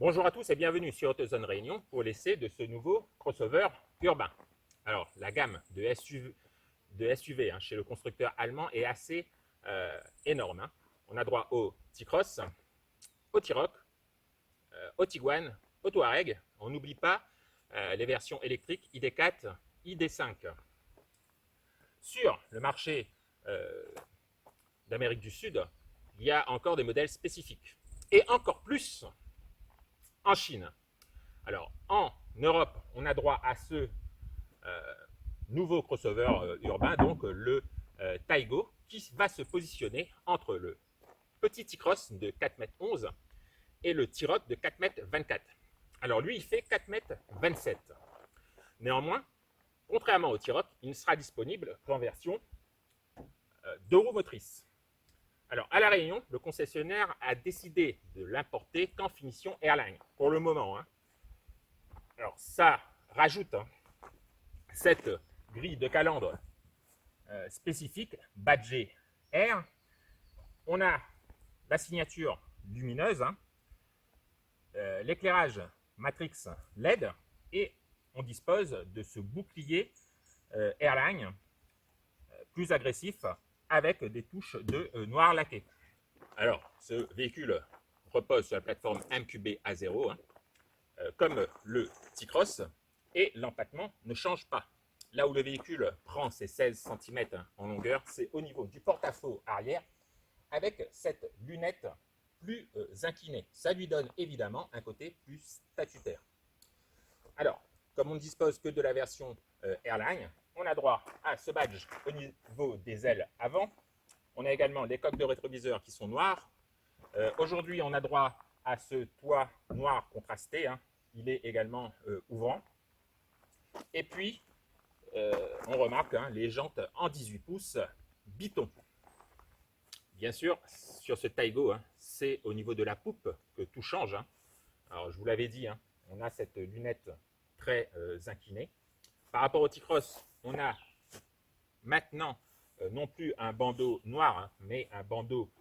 Bonjour à tous et bienvenue sur AutoZone Réunion pour l'essai de ce nouveau crossover urbain. Alors, la gamme de SUV chez le constructeur allemand est assez énorme. On a droit au T-Cross, au T-Roc, au Tiguan, au Touareg. On n'oublie pas les versions électriques ID4, ID5. Sur le marché d'Amérique du Sud, il y a encore des modèles spécifiques. Et encore plus en Chine. Alors, en Europe, on a droit à ce nouveau crossover urbain, donc le Taigo, qui va se positionner entre le petit T-Cross de 4,11 m et le T-Roc de 4,24 m. Alors, lui, il fait 4,27 m. Néanmoins, contrairement au T-Roc, il ne sera disponible qu'en version 2 roues motrices. Alors, à La Réunion, le concessionnaire a décidé de l'importer qu'en finition Airline, pour le moment. Alors, ça rajoute cette grille de calandre spécifique, badgée Air. On a la signature lumineuse, l'éclairage Matrix LED, et on dispose de ce bouclier Airline plus agressif, avec des touches de noir laqué. Alors, ce véhicule repose sur la plateforme MQB A0, comme le T-Cross, et l'empattement ne change pas. Là où le véhicule prend ses 16 cm en longueur, c'est au niveau du porte-à-faux arrière, avec cette lunette plus inclinée. Ça lui donne évidemment un côté plus statutaire. Alors, comme on ne dispose que de la version Airline, on a droit à ce badge au niveau des ailes avant. On a également les coques de rétroviseur qui sont noires. Aujourd'hui, on a droit à ce toit noir contrasté. Il est également ouvrant. Et puis, on remarque les jantes en 18 pouces Biton. Bien sûr, sur ce Taigo, c'est au niveau de la poupe que tout change. Alors, je vous l'avais dit, on a cette lunette très inclinée. Par rapport au T-Cross, on a maintenant non plus un bandeau noir, mais un bandeau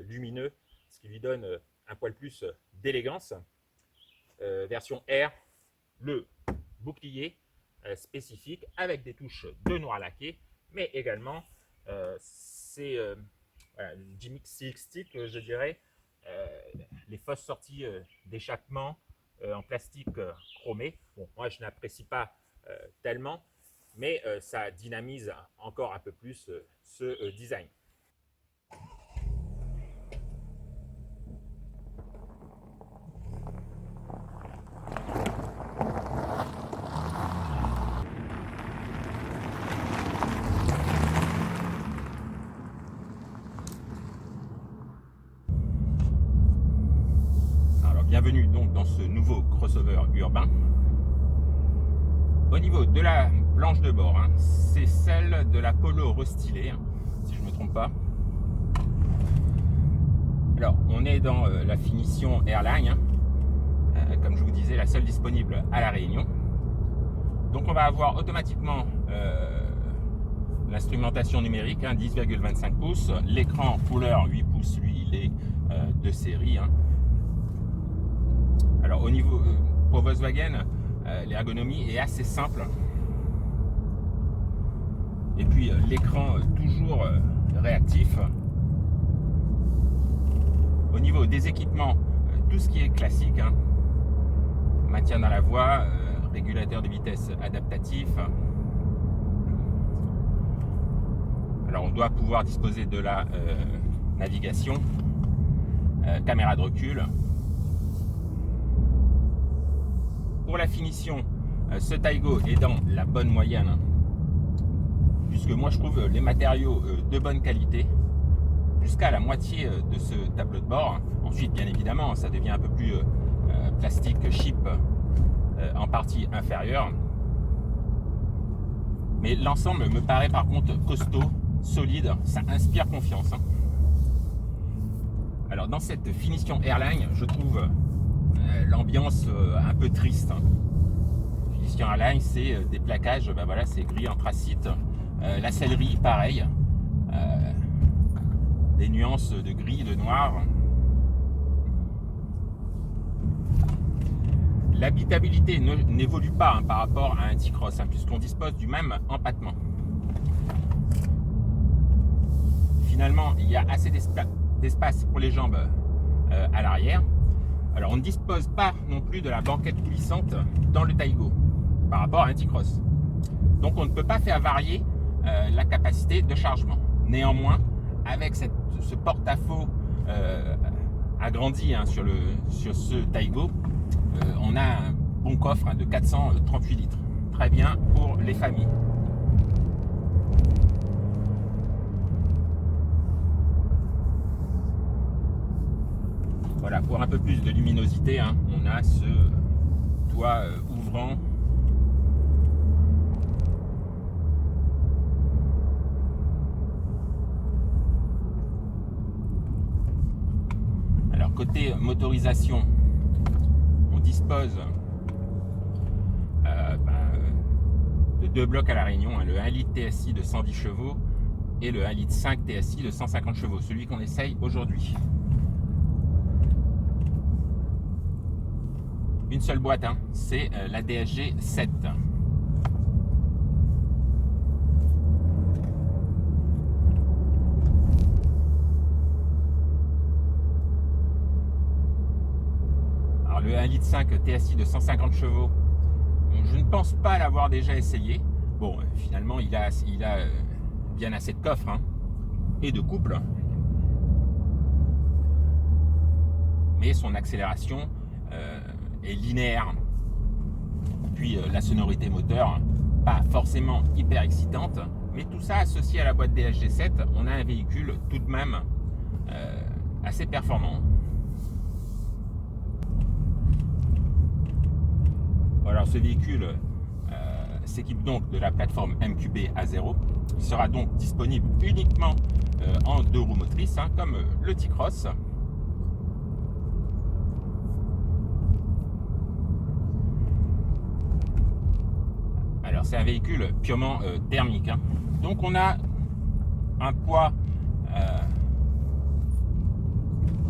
lumineux, ce qui lui donne un poil plus d'élégance. Version R, le bouclier spécifique avec des touches de noir laqué, mais également c'est une gimmick stylistique, je dirais, les fausses sorties d'échappement en plastique chromé. Bon, moi je n'apprécie pas tellement, mais ça dynamise encore un peu plus ce design. Alors, bienvenue donc dans ce nouveau crossover urbain. Au niveau de la planche de bord, c'est celle de la Polo restylée, si je ne me trompe pas. Alors, on est dans la finition Airline, comme je vous disais, la seule disponible à La Réunion. Donc, on va avoir automatiquement l'instrumentation numérique, 10,25 pouces. L'écran couleur 8 pouces, lui, il est de série. Alors, au niveau pour Volkswagen, l'ergonomie est assez simple. Et puis l'écran toujours réactif. Au niveau des équipements, tout ce qui est classique, maintien dans la voie, régulateur de vitesse adaptatif. Alors on doit pouvoir disposer de la navigation, caméra de recul. Pour la finition, ce Taigo est dans la bonne moyenne, puisque moi je trouve les matériaux de bonne qualité, jusqu'à la moitié de ce tableau de bord. Ensuite, bien évidemment, ça devient un peu plus plastique chip en partie inférieure. Mais l'ensemble me paraît par contre costaud, solide, ça inspire confiance. Alors dans cette finition Airline, je trouve l'ambiance un peu triste. Finition Airline, c'est des plaquages, voilà, c'est gris anthracite. La sellerie, pareil. Des nuances de gris, de noir. L'habitabilité n'évolue pas par rapport à un T-Cross, puisqu'on dispose du même empattement. Finalement, il y a assez d'espace pour les jambes à l'arrière. Alors, on ne dispose pas non plus de la banquette coulissante dans le Taigo par rapport à un T-Cross. Donc, on ne peut pas faire varier la capacité de chargement. Néanmoins, avec ce porte-à-faux agrandi sur ce Taigo, on a un bon coffre de 438 litres. Très bien pour les familles. Voilà, pour un peu plus de luminosité, on a ce toit ouvrant. Alors, côté motorisation, on dispose de deux blocs à la Réunion, le 1 litre TSI de 110 chevaux et le 1 litre 5 TSI de 150 chevaux, celui qu'on essaye aujourd'hui. Une seule boîte, c'est la DSG 7. Alors le 1 litre 5 TSI de 150 chevaux, je ne pense pas l'avoir déjà essayé. Bon, finalement, il a bien assez de coffre et de couple. Mais son accélération est linéaire. Puis la sonorité moteur, pas forcément hyper excitante. Mais tout ça associé à la boîte DSG7, on a un véhicule tout de même assez performant. Alors ce véhicule s'équipe donc de la plateforme MQB A0. Il sera donc disponible uniquement en 2 roues motrices, comme le T-Cross. Alors c'est un véhicule purement thermique. Donc on a un poids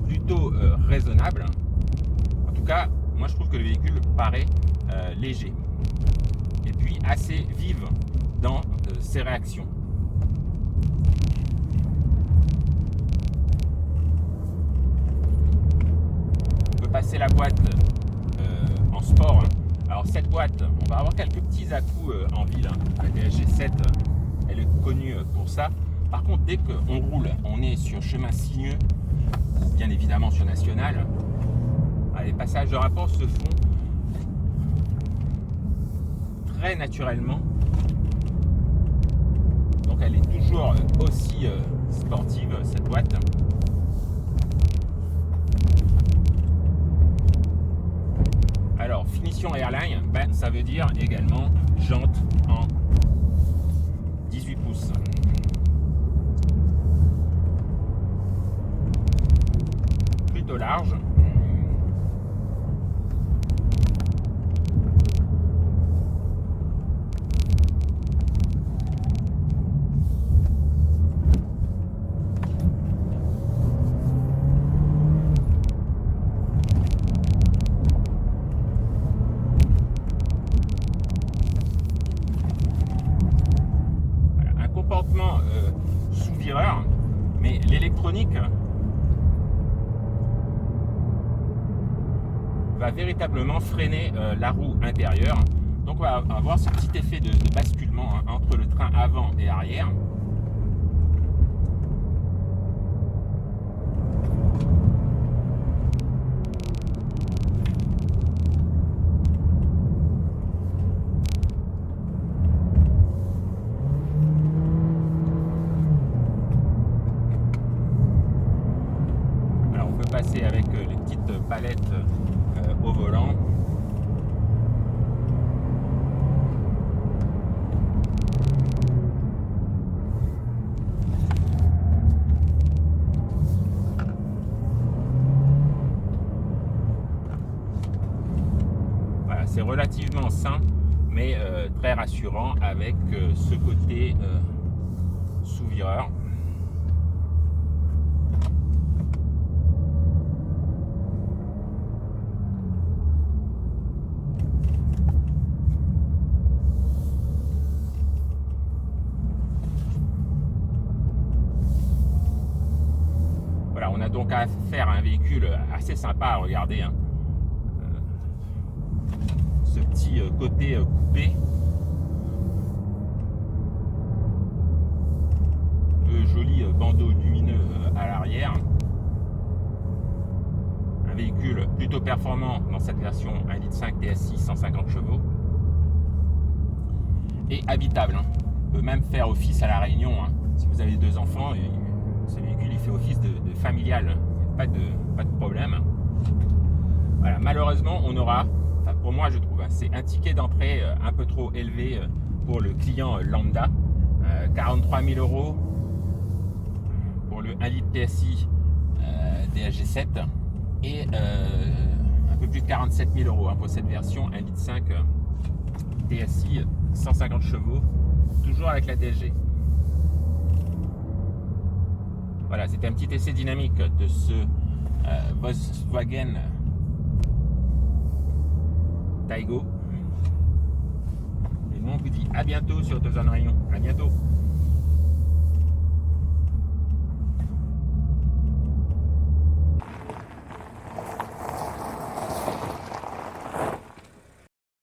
plutôt raisonnable. En tout cas, moi je trouve que le véhicule paraît léger et puis assez vive dans ses réactions. On peut passer la boîte en sport. Alors cette boîte, on va avoir quelques petits à-coups en ville. La DSG7, elle est connue pour ça. Par contre, dès qu'on roule, on est sur chemin sinueux ou bien évidemment sur national, les passages de rapport se font très naturellement. Donc elle est toujours aussi sportive, cette boîte. Alors finition Airline, ça veut dire également jante en 18 pouces. Plutôt large. Sous-vireur, mais l'électronique va véritablement freiner la roue intérieure. Donc on va avoir ce petit effet de basculement entre le train avant et arrière. Passer avec les petites palettes au volant. Voilà, c'est relativement sain, mais très rassurant avec ce côté sous-vireur. a donc affaire à un véhicule assez sympa à regarder, hein. Ce petit côté coupé, de jolis bandeaux lumineux à l'arrière. Un véhicule plutôt performant dans cette version 1,5 litre TSI 150 chevaux. Et habitable, hein. On peut même faire office à la Réunion, hein. Si vous avez 2 enfants, ce véhicule il fait office de familial, pas de problème. Voilà, malheureusement on aura, enfin pour moi je trouve, c'est un ticket d'entrée un peu trop élevé pour le client lambda. 43 000 € pour le 1 litre TSI DHG7 et un peu plus de 47 000 € hein, pour cette version 1,5 litre TSI 150 chevaux, toujours avec la DSG. Voilà, c'était un petit essai dynamique de ce Volkswagen Taigo. Et nous on vous dit à bientôt sur AutoZone Réunion. À bientôt.